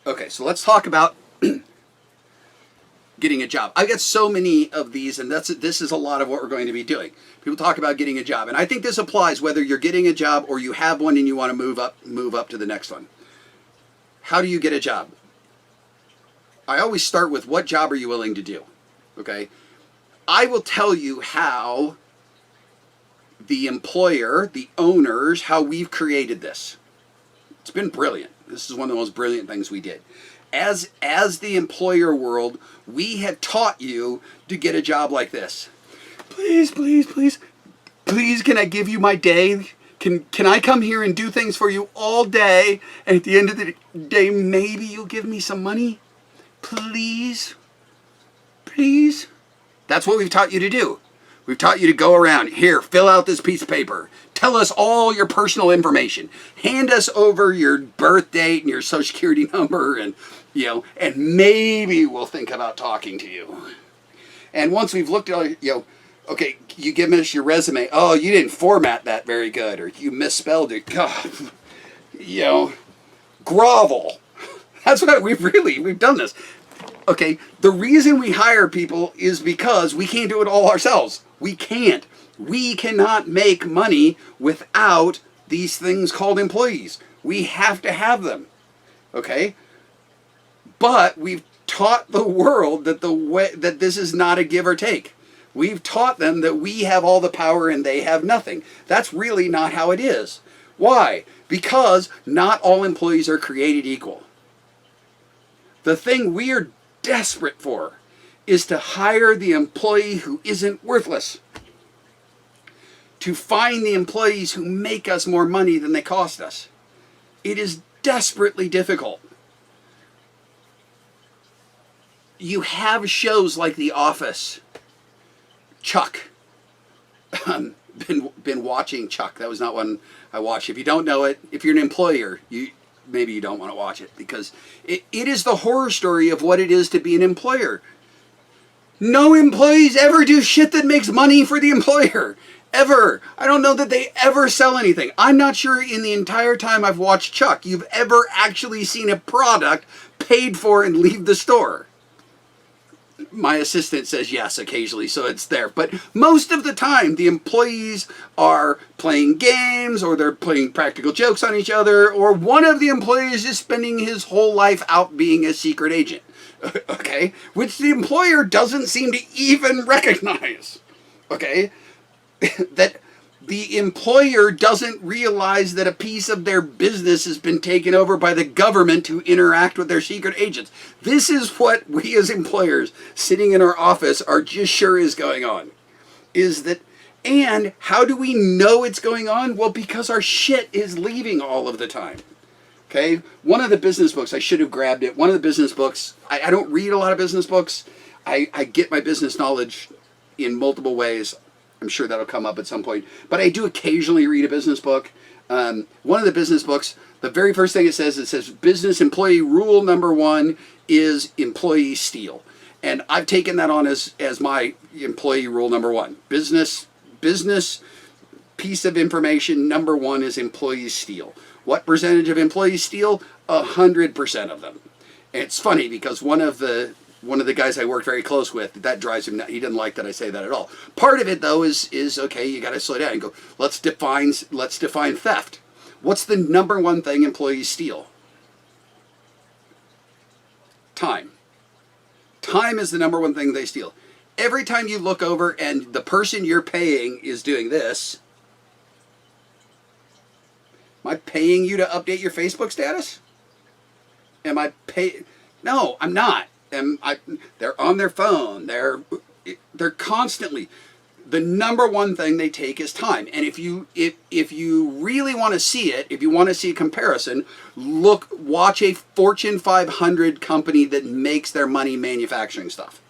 Okay, so let's talk about getting a job. I get so many of these, and this is a lot of what we're going to be doing. People talk about getting a job, and I think this applies whether you're getting a job or you have one and you want to move up to the next one. How do you get a job? I always start with, what job are you willing to do? Okay, I will tell you how the employer, the owners, how we've created this. It's been brilliant. This is one of the most brilliant things we did. As the employer world, we have taught you to get a job like this. Please, please, please, please, can I give you my day? Can I come here and do things for you all day? And at the end of the day, maybe you'll give me some money? Please? Please? That's what we've taught you to do. We've taught you to go around, here, fill out this piece of paper. Tell us all your personal information. Hand us over your birth date and your social security number, and and maybe we'll think about talking to you. And once we've looked at, okay, you give us your resume. Oh, you didn't format that very good, or you misspelled it. God, grovel. That's what we've done this. Okay, the reason we hire people is because we can't do it all ourselves. We can't. We cannot make money without these things called employees. We have to have them. Okay? But we've taught the world that that this is not a give or take. We've taught them that we have all the power and they have nothing. That's really not how it is. Why? Because not all employees are created equal. The thing we are desperate for is to hire the employee who isn't worthless. To find the employees who make us more money than they cost us. It is desperately difficult. You have shows like The Office. Chuck. Been watching Chuck. That was not one I watched. If you don't know it, if you're an employer, maybe you don't want to watch it, because it is the horror story of what it is to be an employer. No employees ever do shit that makes money for the employer. Ever. I don't know that they ever sell anything. I'm not sure in the entire time I've watched Chuck, you've ever actually seen a product paid for and leave the store. My assistant says yes occasionally, so it's there. But most of the time, the employees are playing games, or they're playing practical jokes on each other, or one of the employees is spending his whole life out being a secret agent. Okay? Which the employer doesn't seem to even recognize. Okay? That the employer doesn't realize that a piece of their business has been taken over by the government to interact with their secret agents. This is what we as employers sitting in our office are just sure is going on. And how do we know it's going on? Well, because our shit is leaving all of the time. Okay? One of the business books, I should have grabbed it. One of the business books, I don't read a lot of business books. I get my business knowledge in multiple ways. I'm sure that'll come up at some point. But I do occasionally read a business book. One of the business books, the very first thing it says business employee rule number 1 is employee steal. And I've taken that on as my employee rule number 1. Business piece of information number 1 is employees steal. What percentage of employees steal? 100% of them. And it's funny because one of the guys I worked very close with, that drives him nuts. He didn't like that I say that at all. Part of it, though, is okay, you got to slow down and go, let's define theft. What's the number 1 thing employees steal? Time. Time is the number 1 thing they steal. Every time you look over and the person you're paying is doing this, am I paying you to update your Facebook status? Am I paying? No, I'm not. They're on their phone. They're constantly. The number 1 thing they take is time. And if you really want to see it, if you want to see a comparison, watch a Fortune 500 company that makes their money manufacturing stuff.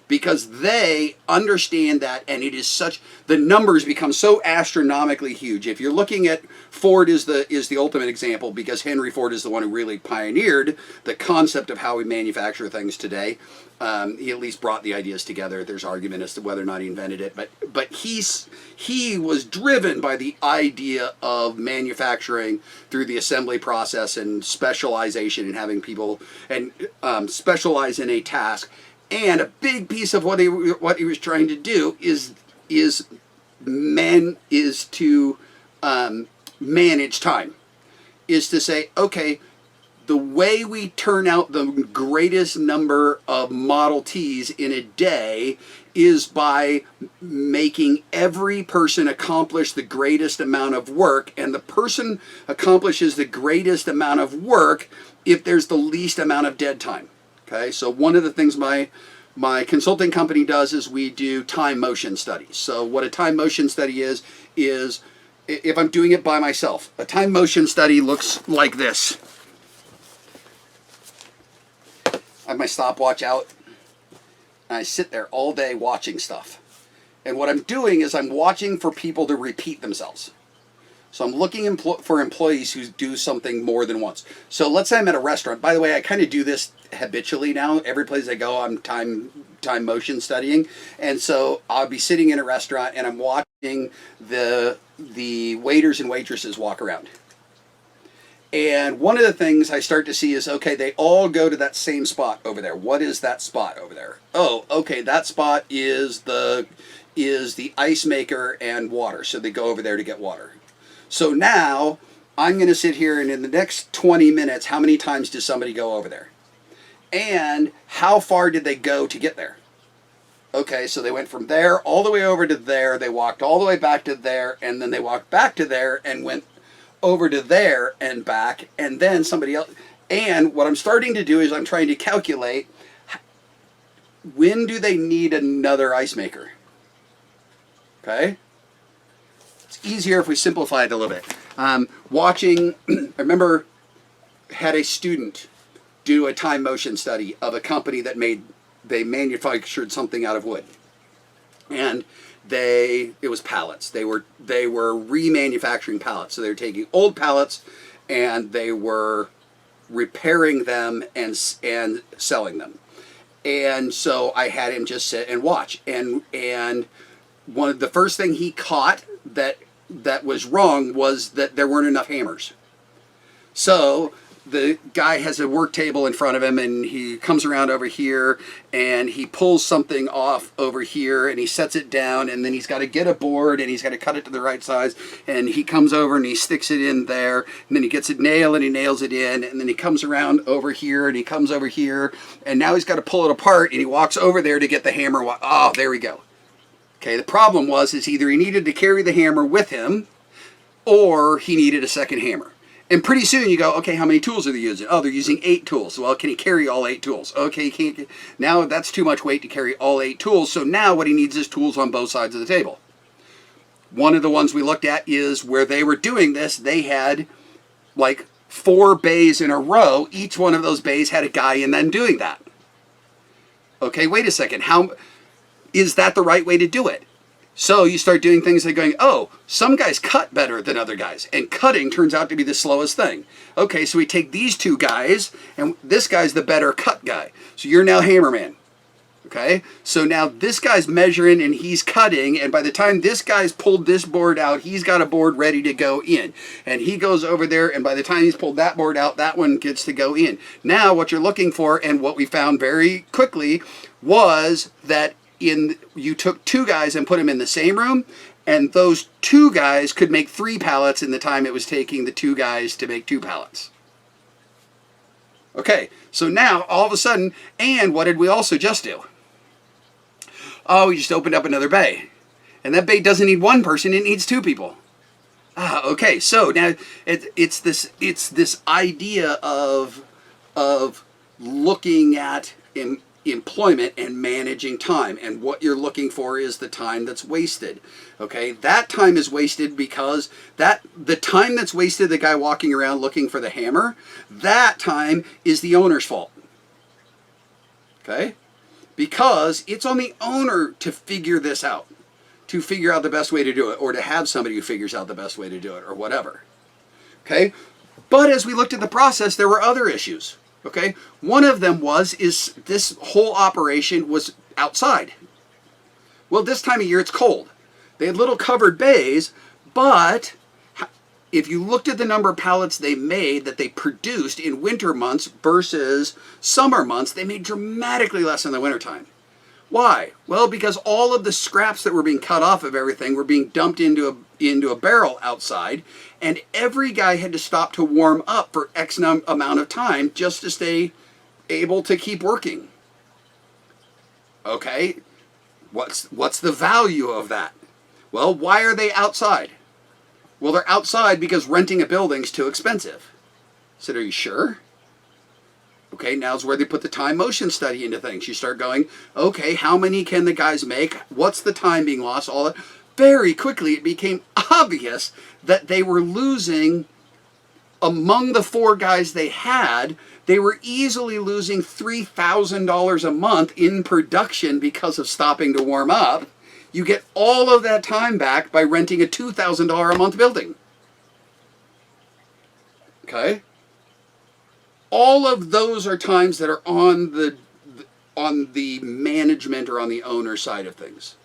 because they understand that, and it is such, the numbers become so astronomically huge. If you're looking at Ford is the ultimate example, because Henry Ford is the one who really pioneered the concept of how we manufacture things today. He at least brought the ideas together. There's argument as to whether or not he invented it, but he was driven by the idea of manufacturing through the assembly process and specialization, and having people and specialize in a task. And a big piece of what he was trying to do is to manage time. Is to say, okay, the way we turn out the greatest number of Model Ts in a day is by making every person accomplish the greatest amount of work, and the person accomplishes the greatest amount of work if there's the least amount of dead time. Okay, so one of the things my consulting company does is we do time motion studies. So what a time motion study is if I'm doing it by myself, a time motion study looks like this. I have my stopwatch out, and I sit there all day watching stuff. And what I'm doing is I'm watching for people to repeat themselves. So I'm looking for employees who do something more than once. So let's say I'm at a restaurant. By the way, I kind of do this habitually now. Every place I go, I'm time motion studying. And so I'll be sitting in a restaurant and I'm watching the waiters and waitresses walk around. And one of the things I start to see is, okay, they all go to that same spot over there. What is that spot over there? Oh, okay, that spot is the ice maker and water. So they go over there to get water. So now I'm going to sit here, and in the next 20 minutes, how many times does somebody go over there? And how far did they go to get there? Okay, so they went from there all the way over to there. They walked all the way back to there, and then they walked back to there and went over to there and back, and then somebody else. And what I'm starting to do is I'm trying to calculate, when do they need another ice maker? Okay? Easier if we simplify it a little bit. Watching, I remember had a student do a time motion study of a company that they manufactured something out of wood, and it was pallets. They were remanufacturing pallets. So they were taking old pallets and they were repairing them and selling them. And so I had him just sit and watch, and one of the first thing he caught that was wrong was that there weren't enough hammers. So the guy has a work table in front of him, and he comes around over here and he pulls something off over here and he sets it down, and then he's got to get a board and he's got to cut it to the right size, and he comes over and he sticks it in there, and then he gets a nail and he nails it in, and then he comes around over here and he comes over here, and now he's got to pull it apart, and he walks over there to get the hammer. Oh, there we go. Okay, the problem is either he needed to carry the hammer with him or he needed a second hammer. And pretty soon you go, okay, how many tools are they using? Oh, they're using 8 tools. Well, can he carry all 8 tools? Okay, he can't. Now that's too much weight to carry all 8 tools. So now what he needs is tools on both sides of the table. One of the ones we looked at is where they were doing this, they had like 4 bays in a row. Each one of those bays had a guy in them doing that. Okay, wait a second. How is that the right way to do it? So you start doing things like going, oh, some guys cut better than other guys, and cutting turns out to be the slowest thing. Okay, so we take these 2 guys, and this guy's the better cut guy. So you're now hammerman. Okay, so now this guy's measuring and he's cutting, and by the time this guy's pulled this board out, he's got a board ready to go in. And he goes over there, and by the time he's pulled that board out, that one gets to go in. Now what you're looking for, and what we found very quickly, was that you took 2 guys and put them in the same room, and those 2 guys could make 3 pallets in the time it was taking the 2 guys to make 2 pallets. Okay, so now all of a sudden, and what did we also just do? Oh, we just opened up another bay. And that bay doesn't need 1 person, it needs 2 people. Okay, so now it's this idea of looking at employment and managing time, and what you're looking for is the time that's wasted. Okay, that time is wasted because the time that's wasted, the guy walking around looking for the hammer, that time is the owner's fault. Okay, because it's on the owner to figure this out, to figure out the best way to do it, or to have somebody who figures out the best way to do it, or whatever. Okay? But as we looked at the process, there were other issues. Okay? One of them is this whole operation was outside. Well, this time of year it's cold. They had little covered bays, but if you looked at the number of pallets they made that they produced in winter months versus summer months, they made dramatically less in the wintertime. Why? Well, because all of the scraps that were being cut off of everything were being dumped into a barrel outside, and every guy had to stop to warm up for X amount of time just to stay able to keep working. Okay? What's the value of that? Well, why are they outside? Well, they're outside because renting a building's too expensive. I said, are you sure? Okay, now's where they put the time motion study into things. You start going, okay, how many can the guys make? What's the time being lost? All that. Very quickly, it became obvious that they were losing, among the 4 guys they had, they were easily losing $3,000 a month in production because of stopping to warm up. You get all of that time back by renting a $2,000 a month building. Okay? All of those are times that are on the management or on the owner side of things.